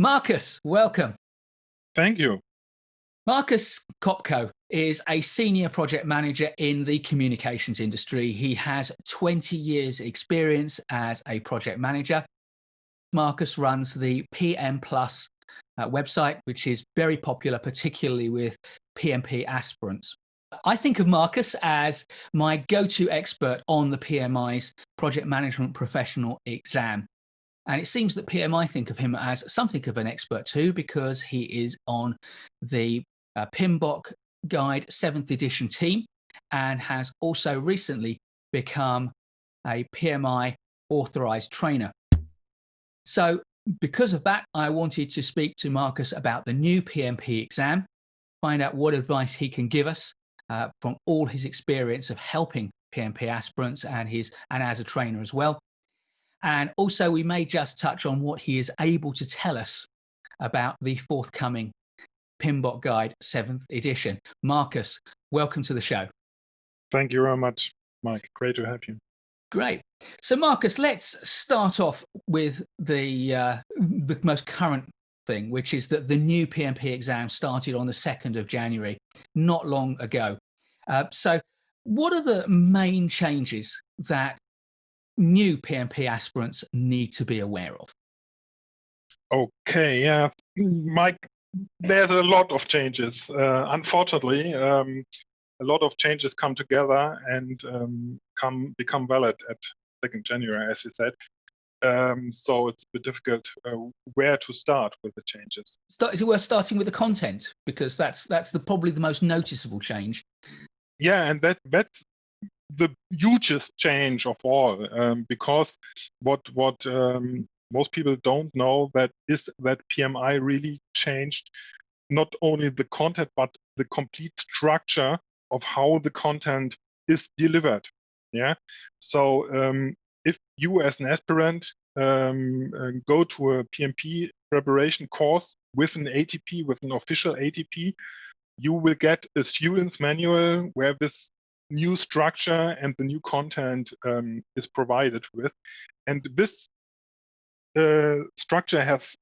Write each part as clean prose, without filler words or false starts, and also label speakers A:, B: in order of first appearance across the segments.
A: Markus, welcome.
B: Thank you.
A: Markus Kopko is a senior project manager in the communications industry. He has 20 years experience as a project manager. Markus runs the PM Plus website, which is very popular, particularly with PMP aspirants. I think of Markus as my go-to expert on the PMI's Project Management Professional exam. And it seems that PMI think of him as something of an expert too, because he is on the PMBOK Guide 7th edition team and has also recently become a PMI authorized trainer. So because of that, I wanted to speak to Markus about the new PMP exam, find out what advice he can give us from all his experience of helping PMP aspirants and as a trainer as well. And also we may just touch on what he is able to tell us about the forthcoming PMBOK Guide 7th edition. Markus, welcome to the show.
B: Thank you very much, Mike. Great to have you.
A: Great. So Markus, let's start off with the most current thing, which is that the new PMP exam started on the 2nd of January, not long ago. So what are the main changes that new PMP aspirants need to be aware of?
B: Okay, yeah, Mike, there's a lot of changes. Unfortunately, a lot of changes come together and become valid at 2nd January, as you said. So it's a bit difficult where to start with the changes.
A: Is it worth starting with the content, because that's probably the most noticeable change?
B: Yeah, and that's the hugest change of all, because what most people don't know is that PMI really changed not only the content but the complete structure of how the content is delivered. Yeah, so if you as an aspirant go to a PMP preparation course with an ATP, with an official ATP, you will get a student's manual where this new structure and the new content is provided with. And this structure has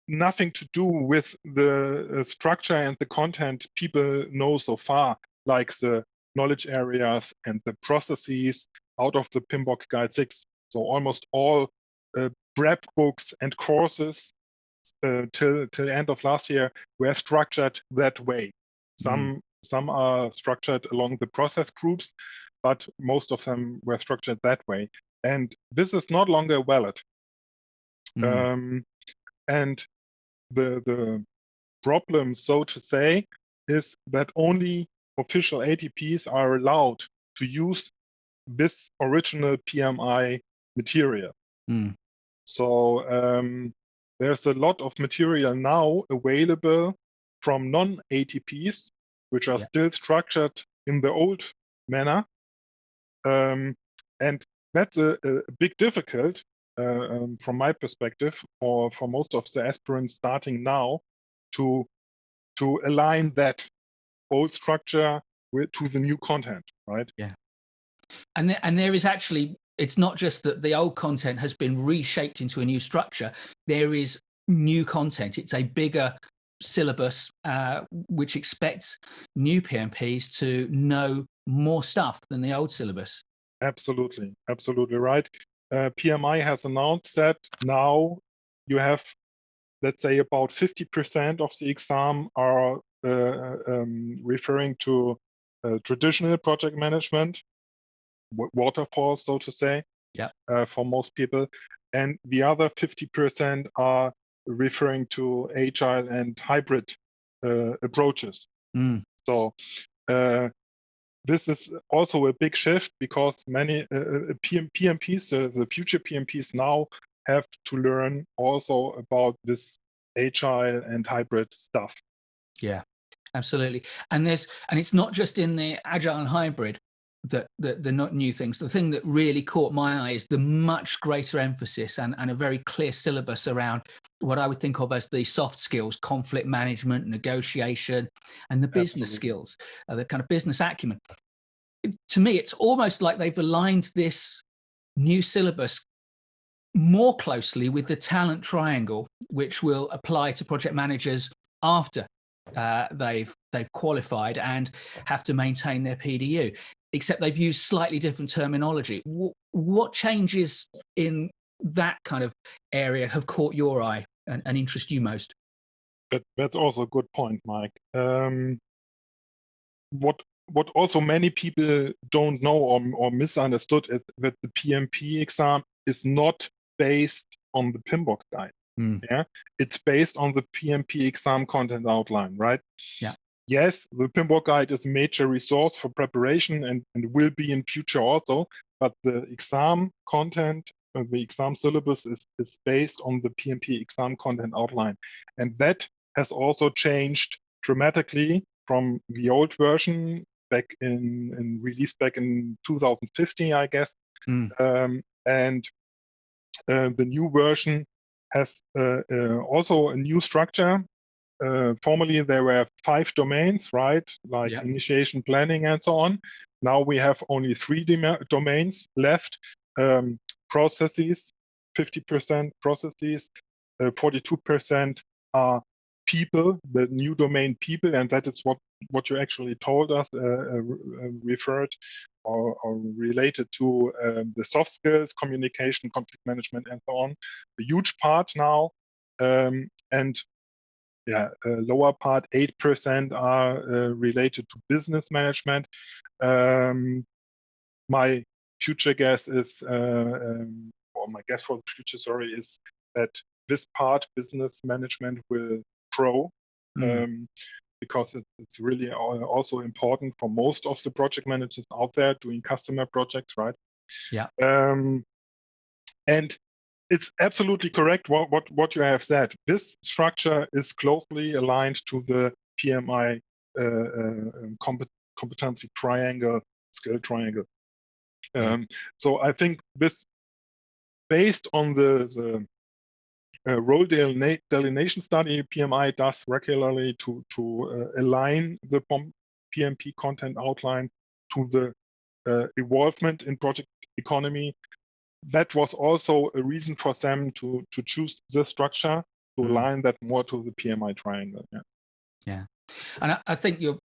B: nothing to do with the structure and the content people know so far, like the knowledge areas and the processes out of the PMBOK Guide 6. So almost all prep books and courses till the end of last year were structured that way. Some are structured along the process groups, but most of them were structured that way. And this is no longer valid. And the problem, so to say, is that only official ATPs are allowed to use this original PMI material. So there's a lot of material now available from non-ATPs, which are still structured in the old manner. And that's a big difficult from my perspective for most of the aspirants starting now to align that old structure to the new content, right?
A: Yeah. And there is actually, it's not just that the old content has been reshaped into a new structure. There is new content. It's a bigger syllabus which expects new PMPs to know more stuff than the old syllabus.
B: Absolutely right. PMI has announced that now you have, let's say, about 50% of the exam are referring to traditional project management, waterfall, so to say, for most people, and the other 50% are referring to agile and hybrid approaches. So this is also a big shift, because many PMPs, the future PMPs, now have to learn also about this agile and hybrid stuff.
A: Yeah, absolutely. And it's not just in the agile and hybrid that the not new things. The thing that really caught my eye is the much greater emphasis and a very clear syllabus around what I would think of as the soft skills: conflict management, negotiation, and the business skills, the kind of business acumen. To me, it's almost like they've aligned this new syllabus more closely with the talent triangle, which will apply to project managers after they've qualified and have to maintain their PDU, except they've used slightly different terminology. What changes in that kind of area have caught your eye and interest you most?
B: That's also a good point, Mike. What also many people don't know or misunderstood is that the PMP exam is not based on the PMBOK guide. Yeah, it's based on the PMP exam content outline, right?
A: Yeah.
B: Yes, the PMBOK guide is a major resource for preparation and will be in future also, but the exam content, the exam syllabus is based on the PMP exam content outline. And that has also changed dramatically from the old version back released back in 2015, I guess. And the new version has also a new structure. Formerly, there were 5 domains, right? Like initiation, planning, and so on. Now we have only 3 domains left. Processes, 50% processes, 42% are people, the new domain people, and that is what you actually told us, referred or related to the soft skills, communication, conflict management, and so on. A huge part now, and lower part, 8% are related to business management. My future guess is, or my guess for the future, sorry, is that this part, business management, will grow because it's really also important for most of the project managers out there doing customer projects, right?
A: Yeah.
B: And it's absolutely correct what you have said. This structure is closely aligned to the PMI competency triangle, skill triangle. So I think this, based on the role delineation study, PMI does regularly to align the PMP content outline to the evolvement in project economy. That was also a reason for them to choose this structure, to align that more to the PMI triangle.
A: Yeah. And I think you've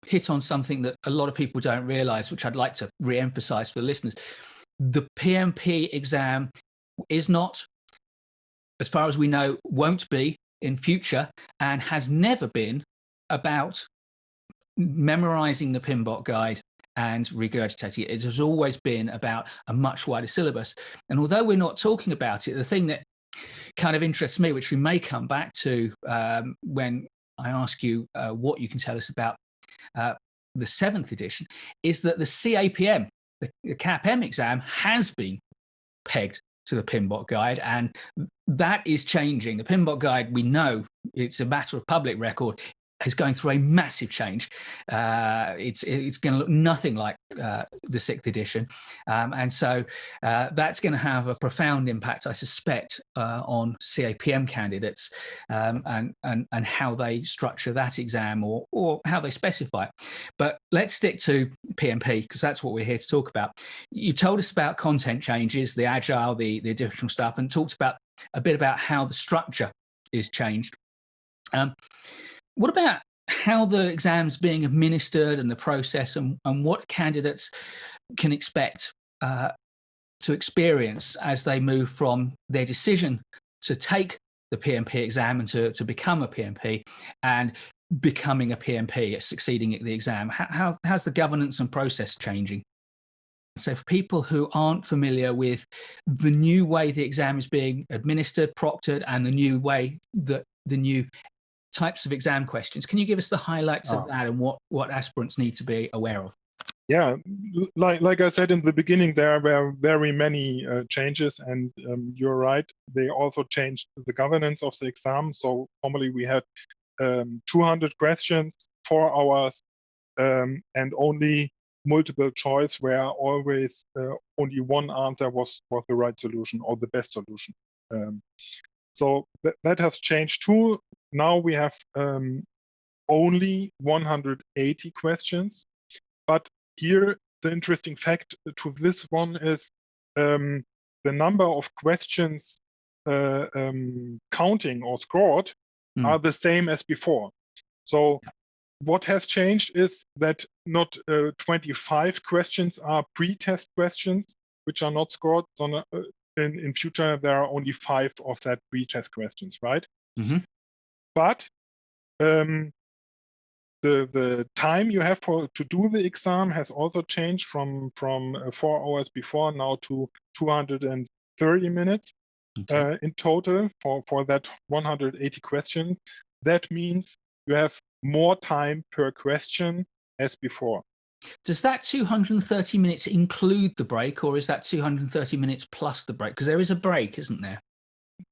A: hit on something that a lot of people don't realize, which I'd like to re-emphasize for the listeners. The PMP exam is not, as far as we know, won't be in future, and has never been about memorizing the PMBOK guide and regurgitating it. It has always been about a much wider syllabus. And although we're not talking about it, the thing that kind of interests me, which we may come back to when I ask you what you can tell us about the 7th edition, is that the CAPM, the CAPM exam, has been pegged to the PMBOK guide, and that is changing. The PMBOK guide, we know, it's a matter of public record, is going through a massive change. It's going to look nothing like the 6th edition, and so that's going to have a profound impact, I suspect, on CAPM candidates and how they structure that exam or how they specify it. But let's stick to PMP, because that's what we're here to talk about. You told us about content changes, the agile, the additional stuff, and talked about a bit about how the structure is changed. What about how the exam's being administered and the process, and what candidates can expect to experience as they move from their decision to take the PMP exam and to become a PMP and becoming a PMP, succeeding at the exam? How's the governance and process changing? So for people who aren't familiar with the new way the exam is being administered, proctored, and the new way that the new types of exam questions, can you give us the highlights of that and what aspirants need to be aware of?
B: Yeah, like I said in the beginning, there were very many changes, and you're right, they also changed the governance of the exam. So formerly we had 200 questions, 4 hours, and only multiple choice, where always only one answer was the right solution or the best solution. So that has changed too. Now we have only 180 questions. But here, the interesting fact to this one is the the number of questions counting or scored are the same as before. So what has changed is that not 25 questions are pre-test questions, which are not scored. So in future, there are only 5 of that pre-test questions, right? But the time you have to do the exam has also changed from 4 hours before now to 230 minutes in total for that 180 questions. That means you have more time per question as before.
A: Does that 230 minutes include the break, or is that 230 minutes plus the break? Because there is a break, isn't there?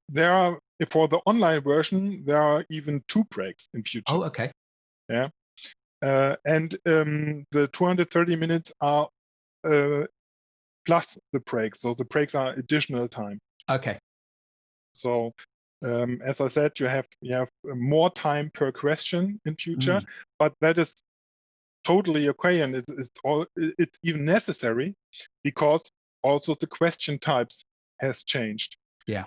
B: There are, for the online version, there are even 2 breaks in future.
A: Oh, okay.
B: Yeah. And the 230 minutes are plus the breaks. So the breaks are additional time.
A: Okay.
B: So as I said, you have more time per question in future, but that is totally okay, and it's even necessary because also the question types has changed.
A: Yeah.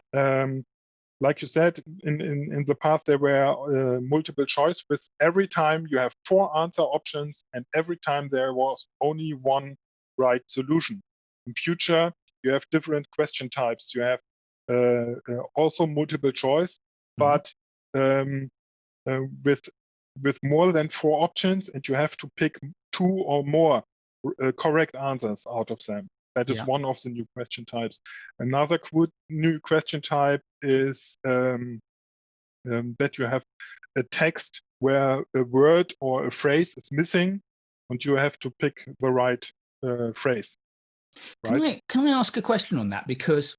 B: Like you said, in the past there were multiple choice. With every time you have 4 answer options, and every time there was only one right solution. In future, you have different question types. You have also multiple choice, but with more than 4 options, and you have to pick 2 or more correct answers out of them. That is one of the new question types. Another new question type is that you have a text where a word or a phrase is missing, and you have to pick the right phrase. Right?
A: Can I ask a question on that? Because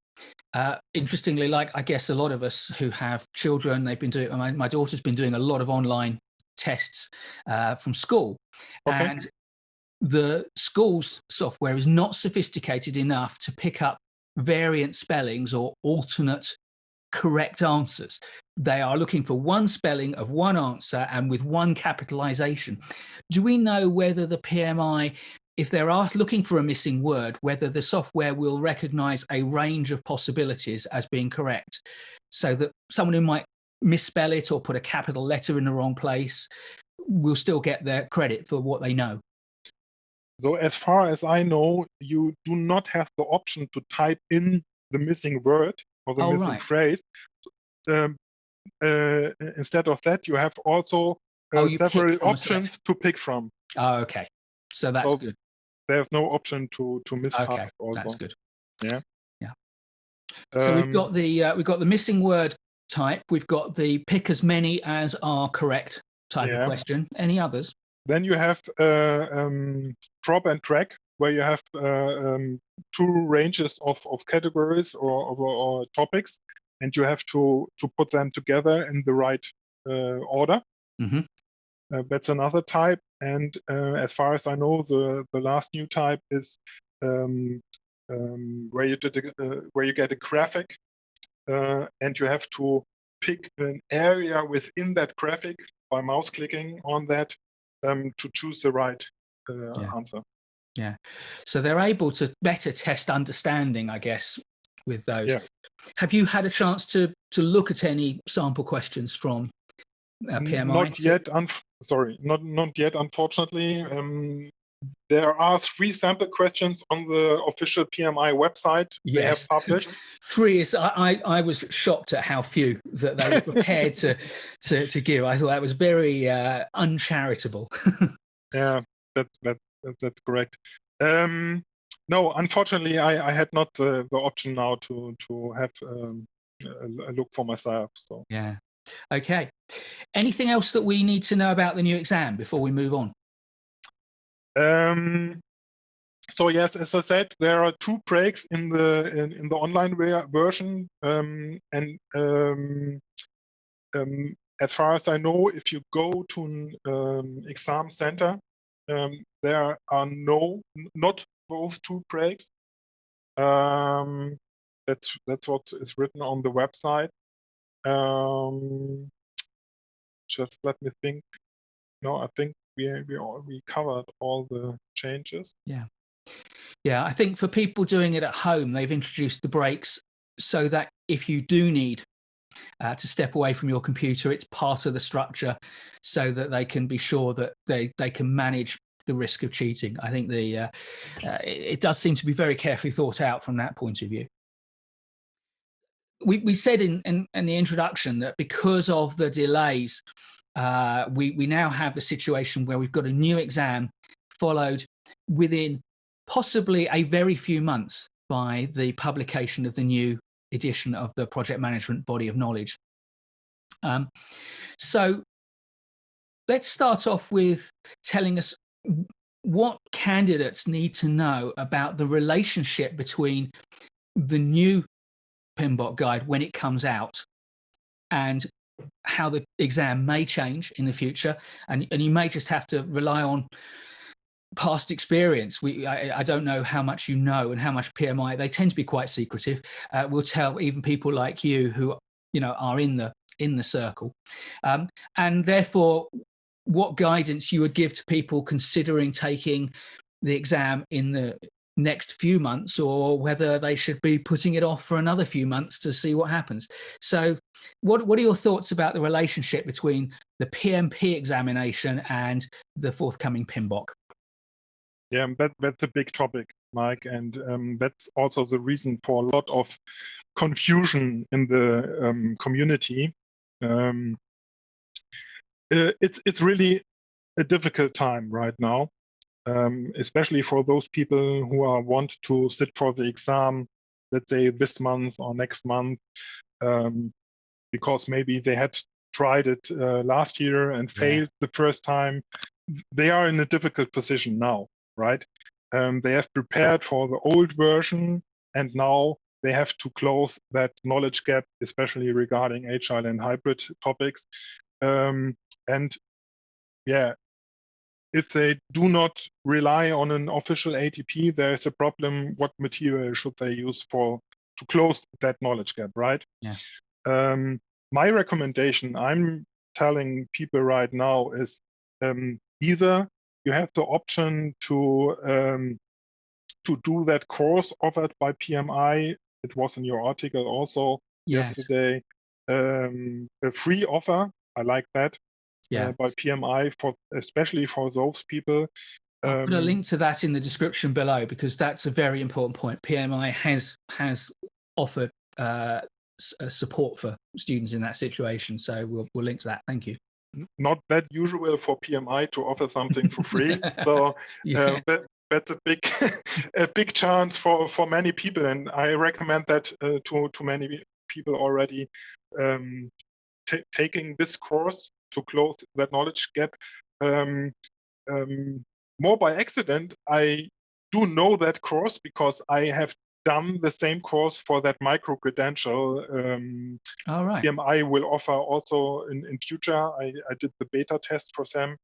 A: interestingly, like I guess a lot of us who have children, they've been doing. My daughter's been doing a lot of online tests from school, and the school's software is not sophisticated enough to pick up variant spellings or alternate correct answers. They are looking for one spelling of one answer and with one capitalization. Do we know whether the PMI, if they're looking for a missing word, whether the software will recognize a range of possibilities as being correct, so that someone who might misspell it or put a capital letter in the wrong place will still get their credit for what they know?
B: So as far as I know, you do not have the option to type in the missing word or the missing phrase. Instead of that, you have also several options to pick from.
A: Oh, okay. So that's good.
B: There's no option to mistype.
A: Okay,
B: also.
A: that's good.
B: Yeah.
A: Yeah. So we've got the missing word type. We've got the pick as many as are correct type of question. Any others?
B: Then you have drop and drag, where you have 2 ranges of categories or topics, and you have to put them together in the right order. That's another type. And as far as I know, the last new type is where you get a graphic, and you have to pick an area within that graphic by mouse clicking on that to choose the right answer.
A: Yeah. So they're able to better test understanding, I guess, with those.
B: Yeah.
A: Have you had a chance to look at any sample questions from PMI?
B: Not yet. Not yet. Unfortunately, there are 3 sample questions on the official PMI website they have published.
A: 3 is. I was shocked at how few that they were prepared to give. I thought that was very uncharitable.
B: Yeah, that's correct. No, unfortunately, I had not the option now to have a look for myself. So
A: yeah. Okay. Anything else that we need to know about the new exam before we move on?
B: So yes, as I said, there are 2 breaks in the online version, and as far as I know, if you go to an exam center, there are not both 2 breaks. That's what is written on the website. Just let me think. No, I think we covered all the changes.
A: Yeah. Yeah, I think for people doing it at home, they've introduced the breaks so that if you do need to step away from your computer, it's part of the structure so that they can be sure that they can manage the risk of cheating. I think it does seem to be very carefully thought out from that point of view. We said in the introduction that because of the delays, we now have the situation where we've got a new exam followed within possibly a very few months by the publication of the new edition of the project management body of knowledge. So let's start off with telling us what candidates need to know about the relationship between the new PMBOK guide when it comes out and how the exam may change in the future. And you may just have to rely on past experience. I don't know how much you know and how much PMI, they tend to be quite secretive. We'll tell even people like you who are in the circle. And therefore, what guidance you would give to people considering taking the exam in the next few months, or whether they should be putting it off for another few months to see what happens. So what are your thoughts about the relationship between the PMP examination and the forthcoming PMBOK?
B: Yeah, that's a big topic, Mike, and that's also the reason for a lot of confusion in the community. It's really a difficult time right now, especially for those people who want to sit for the exam, let's say this month or next month, because maybe they had tried it last year and failed the first time. They are in a difficult position now, right? They have prepared for the old version, and now they have to close that knowledge gap, especially regarding agile and hybrid topics. And yeah, if they do not rely on an official ATP, there is a problem. What material should they use to close that knowledge gap, right?
A: Yeah.
B: My recommendation, I'm telling people right now, is either you have the option to do that course offered by PMI. It was in your article also yesterday. A free offer. I like that. By PMI, especially for those people.
A: I'll put a link to that in the description below, because that's a very important point. PMI has offered support for students in that situation, so we'll link to that. Thank you.
B: Not that usual for PMI to offer something for free, so that's a big chance for many people, and I recommend that to many people already taking this course to close that knowledge gap. More by accident, I do know that course because I have done the same course for that micro credential.
A: All right.
B: PMI will offer also in future. I did the beta test for them,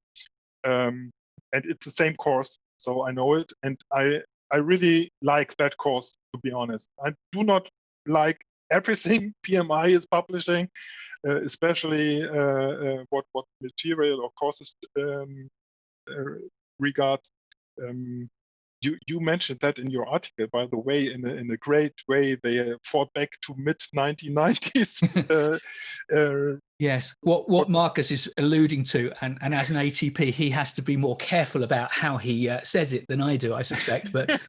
B: and it's the same course, so I know it, and I really like that course, to be honest. I do not like everything PMI is publishing, especially what material or courses regards. You mentioned that in your article, by the way, in a great way. They fought back to mid-1990s.
A: Yes, what Markus is alluding to, and as an ATP, he has to be more careful about how he says it than I do, I suspect. But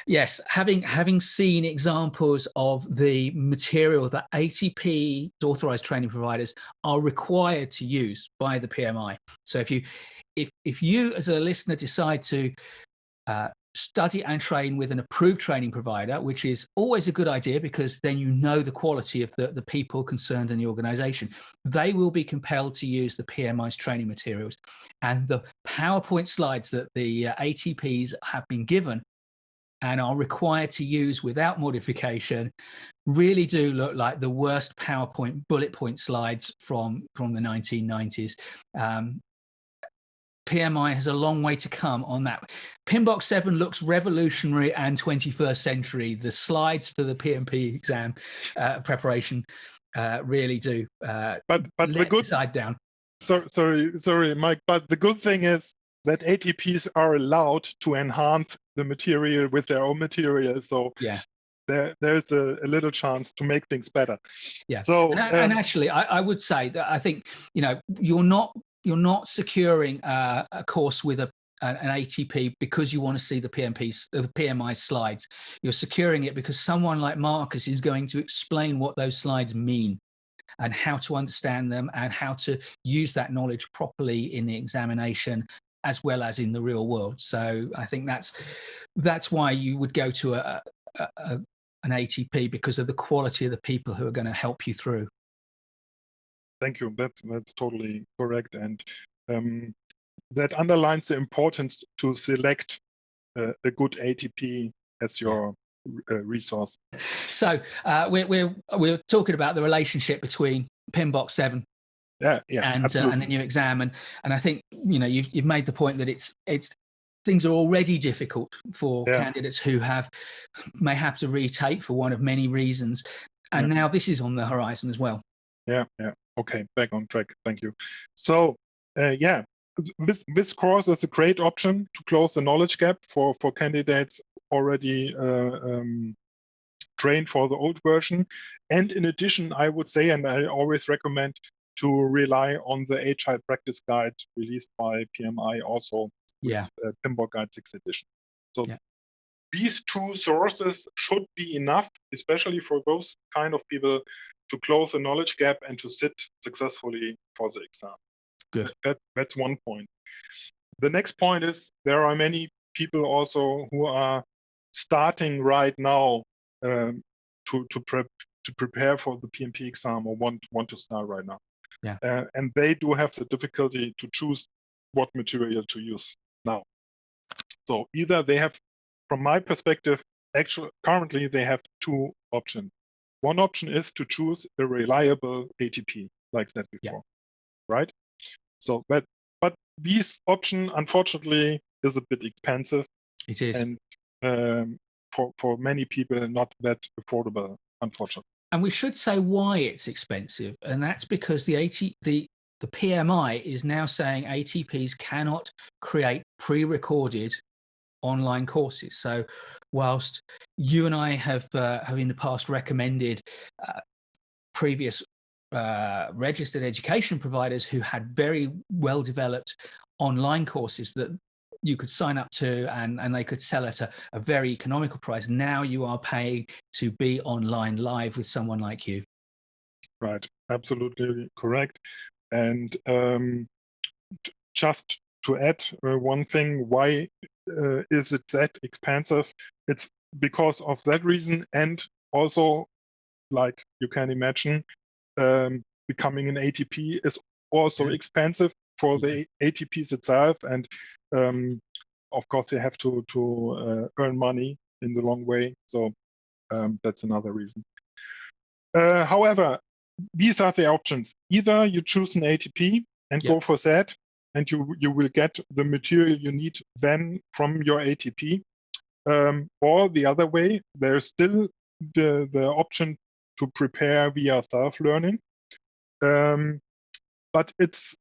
A: yes, having seen examples of the material that ATP authorized training providers are required to use by the PMI. So if you as a listener decide to study and train with an approved training provider, which is always a good idea because then you know the quality of the people concerned in the organization, they will be compelled to use the PMI's training materials. And the PowerPoint slides that the ATPs have been given and are required to use without modification really do look like the worst PowerPoint bullet point slides from the 1990s. PMI has a long way to come on that. PMBOK 7 looks revolutionary and 21st century. The slides for the PMP exam preparation really do
B: but
A: let the side down.
B: Sorry, Mike. But the good thing is that ATPs are allowed to enhance the material with their own material. So
A: Yeah.
B: there's a little chance to make things better.
A: Yeah.
B: So
A: and actually, I would say that I think, you know, you're not securing a course with an ATP because you want to see the PMI slides. You're securing it because someone like Markus is going to explain what those slides mean and how to understand them and how to use that knowledge properly in the examination as well as in the real world. So I think that's why you would go to an ATP, because of the quality of the people who are going to help you through.
B: Thank you. That's totally correct, and that underlines the importance to select a good ATP as your resource.
A: So we're talking about the relationship between PMBOK 7 and the new exam, and I think, you know, you've made the point that it's things are already difficult for candidates who may have to retake for one of many reasons, and now this is on the horizon as well.
B: Okay, back on track. Thank you. So this course is a great option to close the knowledge gap for candidates already trained for the old version. And in addition, I would say, and I always recommend, to rely on the Agile Practice Guide released by PMI, also with PMBOK Guide 6th edition. So these two sources should be enough, especially for those kind of people, to close the knowledge gap and to sit successfully for the exam.
A: Good.
B: That's one point. The next point is there are many people also who are starting right now to prepare for the PMP exam, or want to start right now. And they do have the difficulty to choose what material to use now. So either they have, from my perspective, currently they have two options. One option is to choose a reliable ATP, like that before, right? So but this option, unfortunately, is a bit expensive.
A: It is,
B: and for many people, not that affordable, unfortunately.
A: And we should say why it's expensive, and that's because the PMI is now saying ATPs cannot create pre-recorded online courses. So whilst you and I have in the past recommended previous registered education providers who had very well developed online courses that you could sign up to and they could sell at a very economical price, now you are paying to be online live with someone like you.
B: Right, absolutely correct. And just to add one thing, why is it that expensive? It's because of that reason, and also, like you can imagine, becoming an ATP is also expensive for the ATPs itself, and of course they have to earn money in the long way. So that's another reason. However, these are the options. Either you choose an ATP and go for that, and you will get the material you need then from your ATP, or the other way, there's still the option to prepare via self-learning, but it's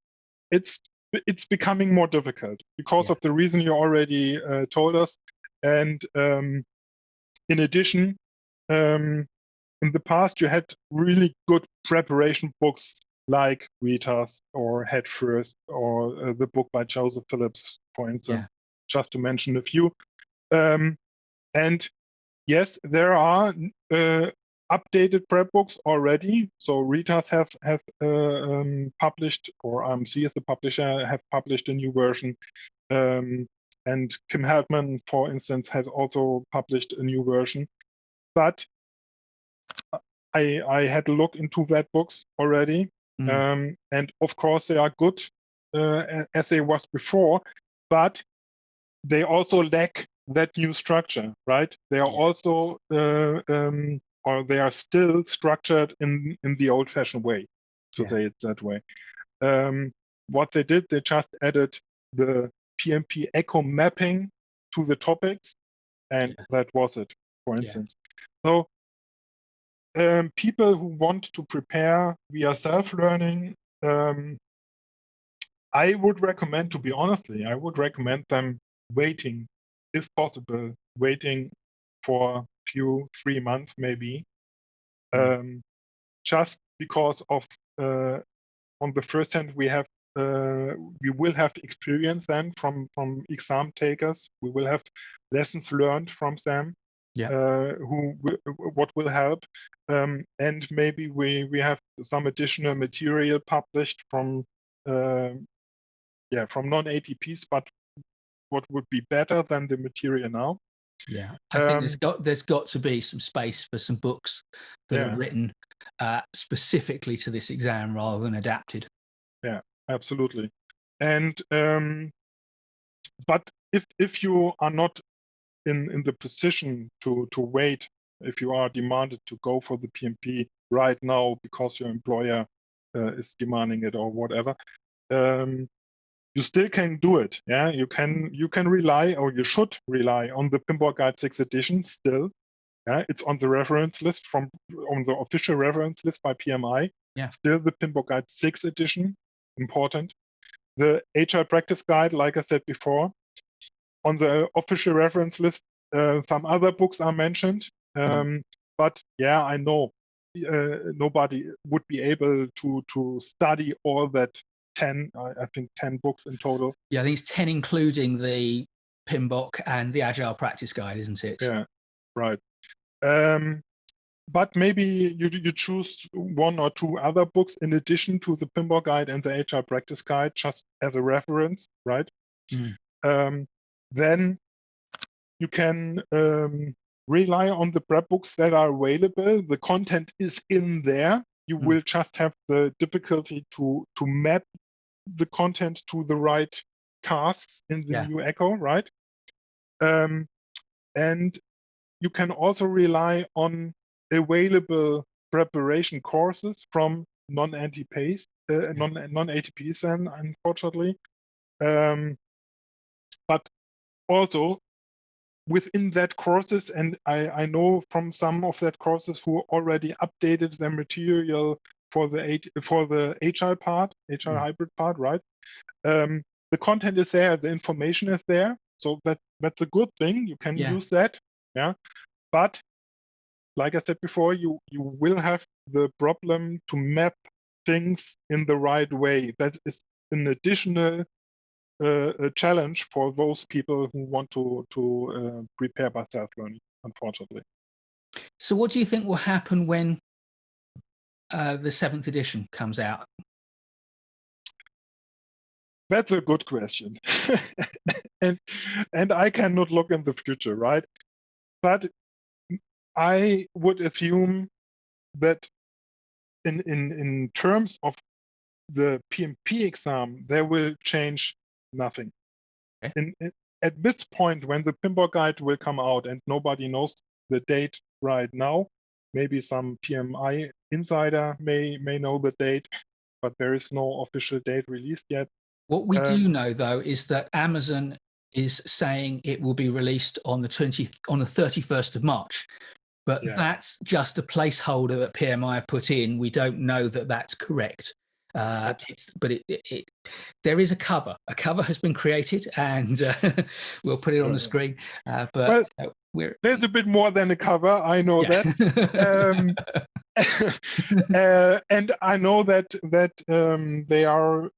B: becoming more difficult because of the reason you already told us. And in addition, in the past, you had really good preparation books like Ritas or Head First, or the book by Joseph Phillips, for instance, just to mention a few. And yes, there are updated prep books already. So Ritas have published, or RMC as the publisher, have published a new version. And Kim Heldman, for instance, has also published a new version. But I had a look into that books already, and of course they are good as they was before, but they also lack that new structure, right? They are also or they are still structured in the old-fashioned way, to say it that way. What they did, they just added the PMP echo mapping to the topics, and that was it, for instance. So people who want to prepare via self-learning, I would recommend, to be honestly, I would recommend them waiting if possible, waiting for a few 3 months maybe, just because of on the first hand we will have experience then from exam takers. We will have lessons learned from them. What will help, and maybe we have some additional material published from non-ATPs, but what would be better than the material now.
A: Yeah, I think there's got to be some space for some books that are written specifically to this exam rather than adapted.
B: Yeah, absolutely. And but if you are not in the position to wait, if you are demanded to go for the PMP right now because your employer is demanding it or whatever, you still can do it. Yeah, you can rely, or you should rely, on the PMBOK Guide 6th edition still. Yeah, it's on the reference list on the official reference list by PMI.
A: Yeah,
B: still the PMBOK Guide 6th edition, important. The HR Practice Guide, like I said before, on the official reference list, some other books are mentioned. But yeah, I know nobody would be able to study all that 10, I think 10 books in total.
A: Yeah, I think it's 10 including the PMBOK and the Agile Practice Guide, isn't it?
B: Yeah, right. But maybe you choose one or two other books in addition to the PMBOK Guide and the HR Practice Guide, just as a reference, right? Then you can rely on the prep books that are available. The content is in there. You will just have the difficulty to map the content to the right tasks in the new ECHO, right? And you can also rely on available preparation courses from non-ATPs, then, unfortunately. But also within that courses, and I know from some of that courses who already updated their material for the HR part, HR hybrid part, right? The content is there, the information is there, so that's a good thing. You can use that, yeah. But like I said before, you will have the problem to map things in the right way. That is an additional a challenge for those people who want to prepare by self-learning, unfortunately.
A: So what do you think will happen when the 7th edition comes out?
B: That's a good question. and I cannot look in the future, right? But I would assume that in terms of the PMP exam, there will change nothing. Okay. At this point, when the PMBOK Guide will come out, and nobody knows the date right now, maybe some PMI insider may know the date, but there is no official date released yet.
A: What we do know, though, is that Amazon is saying it will be released on the 31st of March. But that's just a placeholder that PMI put in. We don't know that that's correct. But there is a cover. A cover has been created, and we'll put it on the screen. But
B: there's a bit more than a cover. I know that, and I know that they are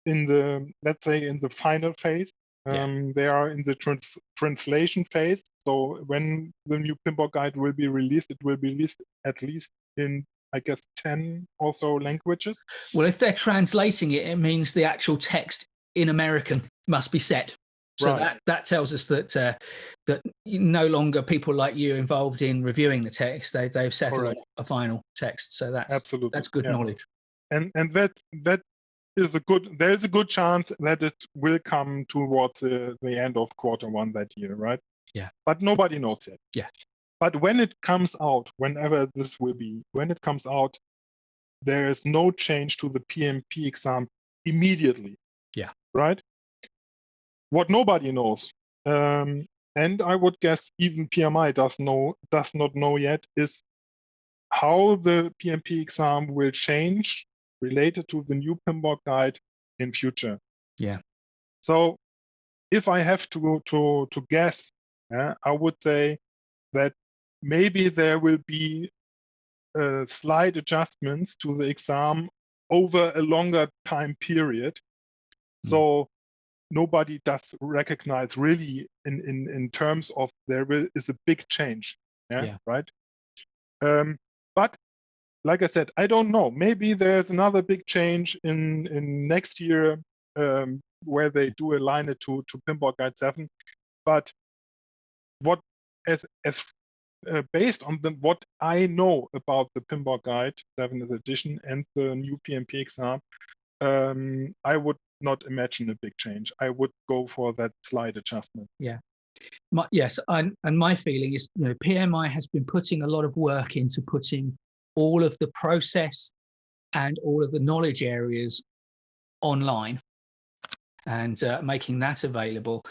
B: in the, let's say, in the final phase. They are in the translation phase. So when the new PMBOK Guide will be released, it will be released at least in, I guess, 10 or so languages.
A: Well, if they're translating it, it means the actual text in American must be set. So that tells us that that no longer people like you involved in reviewing the text. They've settled a final text. So that's good knowledge.
B: And that is there is a good chance that it will come towards the end of Q1 that year, right?
A: Yeah.
B: But nobody knows yet.
A: Yeah.
B: But when it comes out, whenever this will be, when it comes out, there is no change to the PMP exam immediately.
A: Yeah.
B: Right? What nobody knows, and I would guess even PMI does not know yet, is how the PMP exam will change related to the new PMBOK Guide in future.
A: Yeah.
B: So if I have to guess, I would say that maybe there will be slight adjustments to the exam over a longer time period. So nobody does recognize really in terms of is a big change. Right. But like I said, I don't know. Maybe there's another big change in next year where they do align it to PMBOK Guide 7. But what as based on what I know about the PMBOK Guide 7th edition and the new PMP exam, I would not imagine a big change. I would go for that slight adjustment.
A: Yeah. Yes, and my feeling is, PMI has been putting a lot of work into putting all of the process and all of the knowledge areas online and making that available.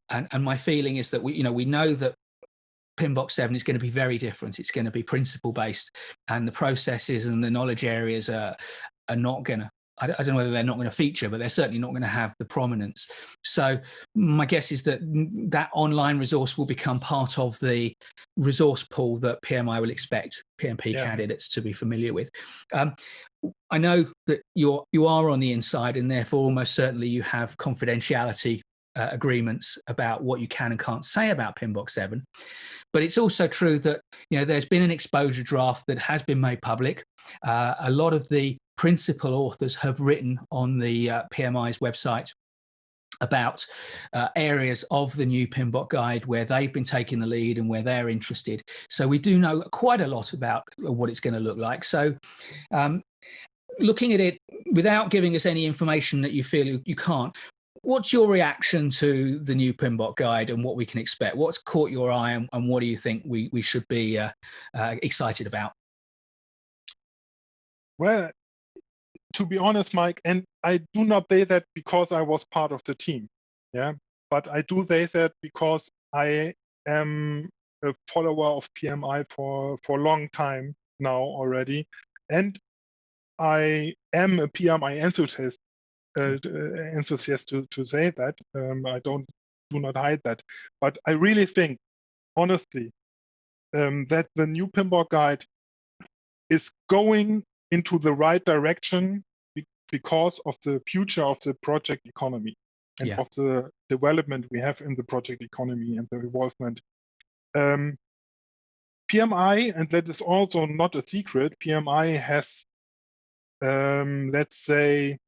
A: And my feeling is that we know that PMBOK 7 is going to be very different. It's going to be principle based, and the processes and the knowledge areas are not going to, I don't know whether they're not going to feature, but they're certainly not going to have the prominence. So my guess is that that online resource will become part of the resource pool that PMI will expect PMP candidates to be familiar with. I know that you are on the inside, and therefore almost certainly you have confidentiality agreements about what you can and can't say about PMBOK 7. But it's also true that there's been an exposure draft that has been made public. A lot of the principal authors have written on the PMI's website about areas of the new PMBOK guide where they've been taking the lead and where they're interested. So we do know quite a lot about what it's going to look like. So looking at it without giving us any information that you feel you can't, what's your reaction to the new PMBOK guide and what we can expect? What's caught your eye, and what do you think we should be excited about?
B: Well, to be honest, Mike, and I do not say that because I was part of the team, but I do say that because I am a follower of PMI for a long time now already, and I am a PMI enthusiast. To say that. I do not hide that, but I really think, honestly, that the new PMBOK guide is going into the right direction because of the future of the project economy and of the development we have in the project economy and the involvement. PMI, and that is also not a secret, PMI has, let's say,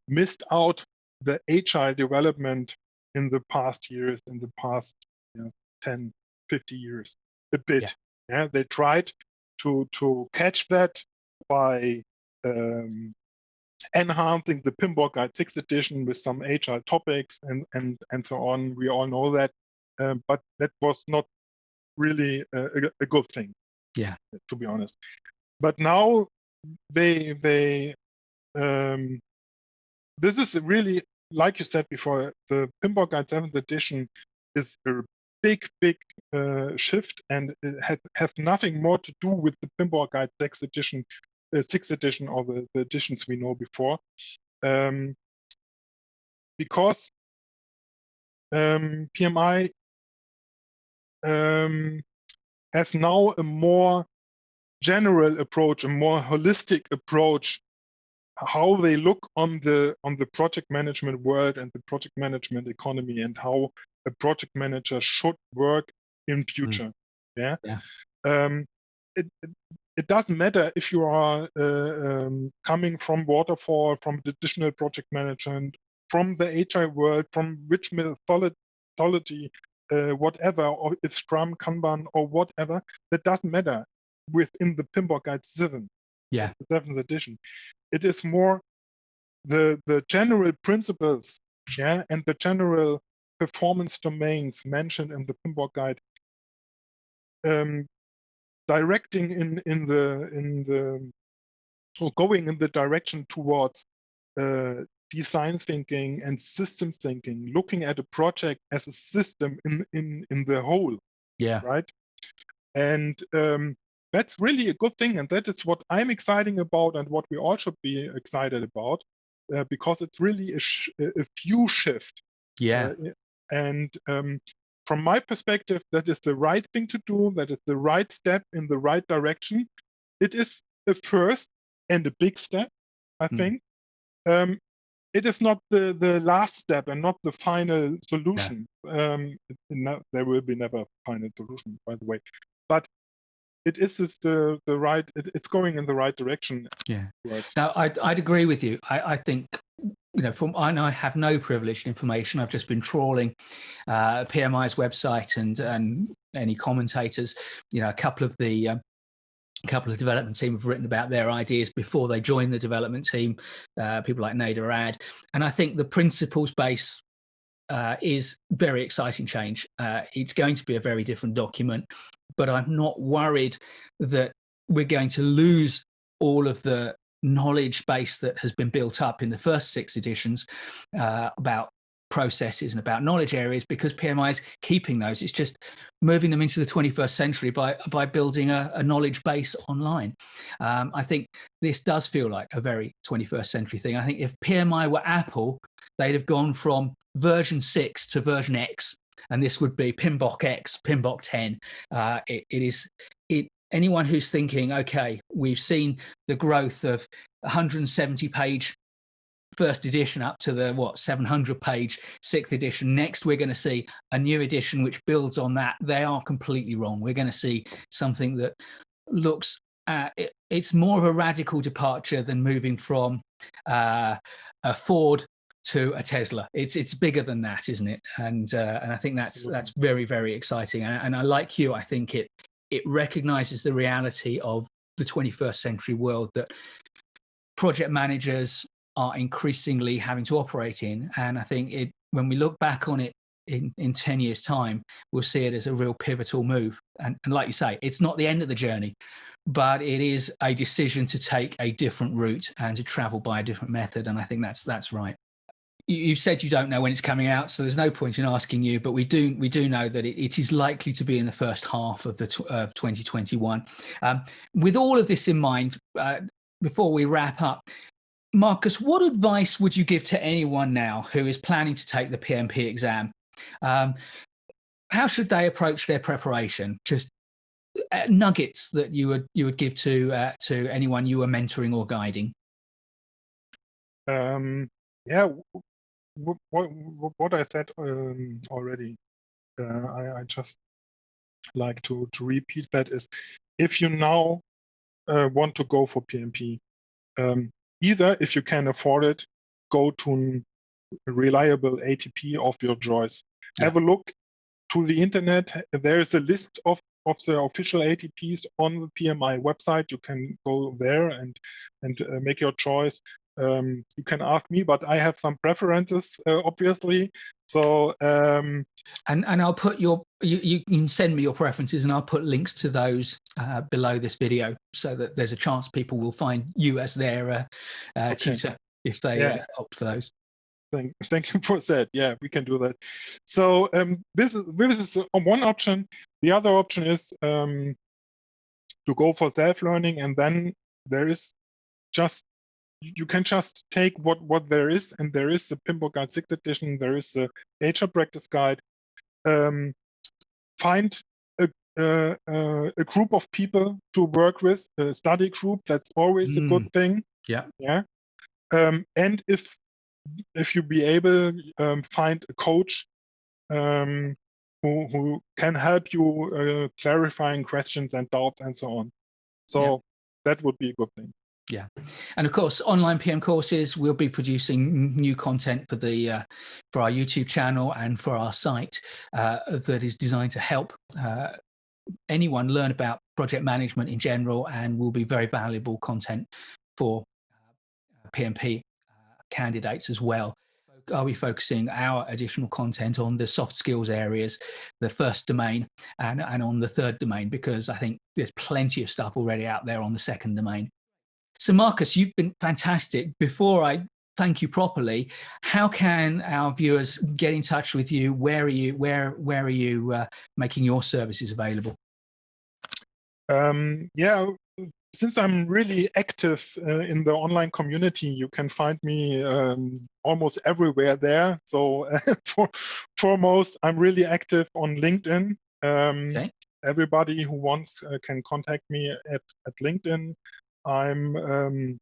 B: missed out the agile development in the past years, in the past 10, 50 years, a bit. They tried to catch that by enhancing the PMBOK Guide 6th edition with some agile topics and so on. We all know that, but that was not really a good thing, to be honest. But now they this is really, like you said before, the PMBOK Guide 7th edition is a big shift, and it has nothing more to do with the PMBOK Guide 6th edition, or the editions we know before, because PMI has now a more general approach, a more holistic approach, how they look on the project management world and the project management economy, and how a project manager should work in future. It doesn't matter if you are coming from waterfall, from traditional project management, from the agile world, from which methodology, whatever, or if Scrum, Kanban, or whatever, that doesn't matter within the PMBOK Guide 7, the 7th edition. It is more the general principles, and the general performance domains mentioned in the PMBOK guide, directing or going in the direction towards design thinking and systems thinking, looking at a project as a system in the whole. Right. And that's really a good thing, and that is what I'm excited about, and what we all should be excited about, because it's really a view shift
A: Yeah.
B: And from my perspective, that is the right thing to do. That is the right step in the right direction. It is a first and a big step, I think. It is not the last step and not the final solution. There will be never a final solution, by the way. But it is the right. It's going in the right direction.
A: Yeah. Now, I'd agree with you. I think, you know, I know I have no privileged information. I've just been trawling PMI's website and any commentators. You know, a couple of development team have written about their ideas before they joined the development team. People like Nader Ad, and I think the principles base is very exciting change. It's going to be a very different document, but I'm not worried that we're going to lose all of the knowledge base that has been built up in the first 6 editions about processes and about knowledge areas, because PMI is keeping those. It's just moving them into the 21st century by building a knowledge base online. I think this does feel like a very 21st century thing. I think if PMI were Apple, they'd have gone from version 6 to version X, and this would be PMBOK X, PMBOK 10. Anyone who's thinking, okay, we've seen the growth of 170-page first edition up to the 700-page 6th edition. Next, we're going to see a new edition which builds on that. They are completely wrong. We're going to see something that looks it's more of a radical departure than moving from a Ford to a Tesla. It's bigger than that, isn't it? And I think that's very, very exciting. And I like you. I think it recognizes the reality of the 21st century world that project managers are increasingly having to operate in. And I think when we look back on it in 10 years' time, we'll see it as a real pivotal move. And like you say, it's not the end of the journey, but it is a decision to take a different route and to travel by a different method. And I think that's right. You said you don't know when it's coming out, so there's no point in asking you, but we do know that it is likely to be in the first half of 2021. With all of this in mind, before we wrap up, Markus, what advice would you give to anyone now who is planning to take the PMP exam? How should they approach their preparation? Just nuggets that you would give to anyone you were mentoring or guiding.
B: What I said already, I just like to repeat that is, if you now want to go for PMP, either, if you can afford it, go to a reliable ATP of your choice. Yeah. Have a look to the internet. There is a list of the official ATPs on the PMI website. You can go there and make your choice. You can ask me, but I have some preferences, obviously. So
A: and I'll put you can send me your preferences, and I'll put links to those below this video, so that there's a chance people will find you as their tutor if they opt for those.
B: Thank you for that. Yeah, we can do that. So this is one option. The other option is to go for self-learning, and then there is you can just take what there is, and there is the PMBOK Guide 6th edition, there is the HR practice guide. Find a group of people to work with, a study group. That's always a good thing.
A: Yeah.
B: And if you be able, find a coach who can help you clarifying questions and doubts and so on. So that would be a good thing.
A: Yeah, and of course, online PM courses, we'll be producing new content for our YouTube channel and for our site that is designed to help anyone learn about project management in general, and will be very valuable content for PMP candidates as well. Are we focusing our additional content on the soft skills areas, the first domain, and on the third domain, because I think there's plenty of stuff already out there on the second domain. So Markus, you've been fantastic. Before I thank you properly, how can our viewers get in touch with you? Where are you making your services available?
B: since I'm really active in the online community, you can find me almost everywhere there. So foremost, I'm really active on LinkedIn.
A: Okay.
B: Everybody who wants can contact me at LinkedIn. I'm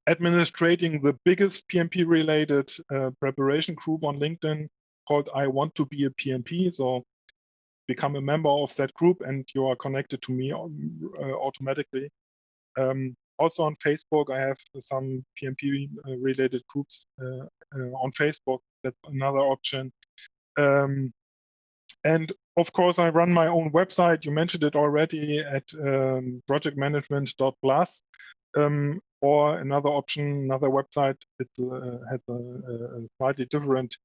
B: administrating the biggest PMP-related preparation group on LinkedIn called I Want to Be a PMP. So become a member of that group and you are connected to me automatically. Also on Facebook, I have some PMP related groups on Facebook. That's another option. And of course, I run my own website. You mentioned it already at projectmanagement.plus. Or another option, another website, it has a slightly different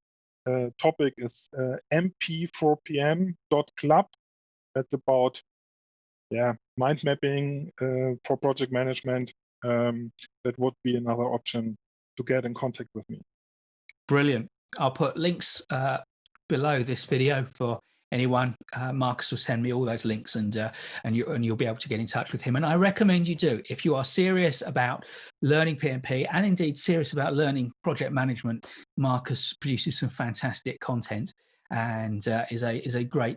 B: topic, is mp4pm.club. That's about mind mapping for project management. That would be another option to get in contact with me.
A: Brilliant. I'll put links below this video for anyone. Markus will send me all those links, and you'll be able to get in touch with him. And I recommend you do, if you are serious about learning PMP and indeed serious about learning project management. Markus produces some fantastic content and is a great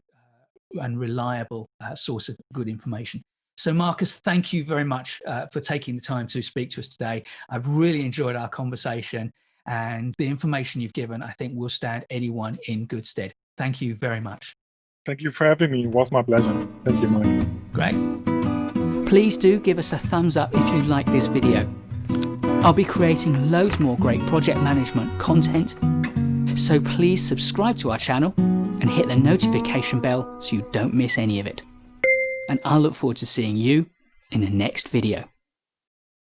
A: and reliable source of good information. So Markus, thank you very much for taking the time to speak to us today. I've really enjoyed our conversation, and the information you've given, I think, will stand anyone in good stead. Thank you very much.
B: Thank you for having me. It was my pleasure. Thank you, Mike.
A: Great. Please do give us a thumbs up if you like this video. I'll be creating loads more great project management content, so please subscribe to our channel and hit the notification bell so you don't miss any of it. And I'll look forward to seeing you in the next video.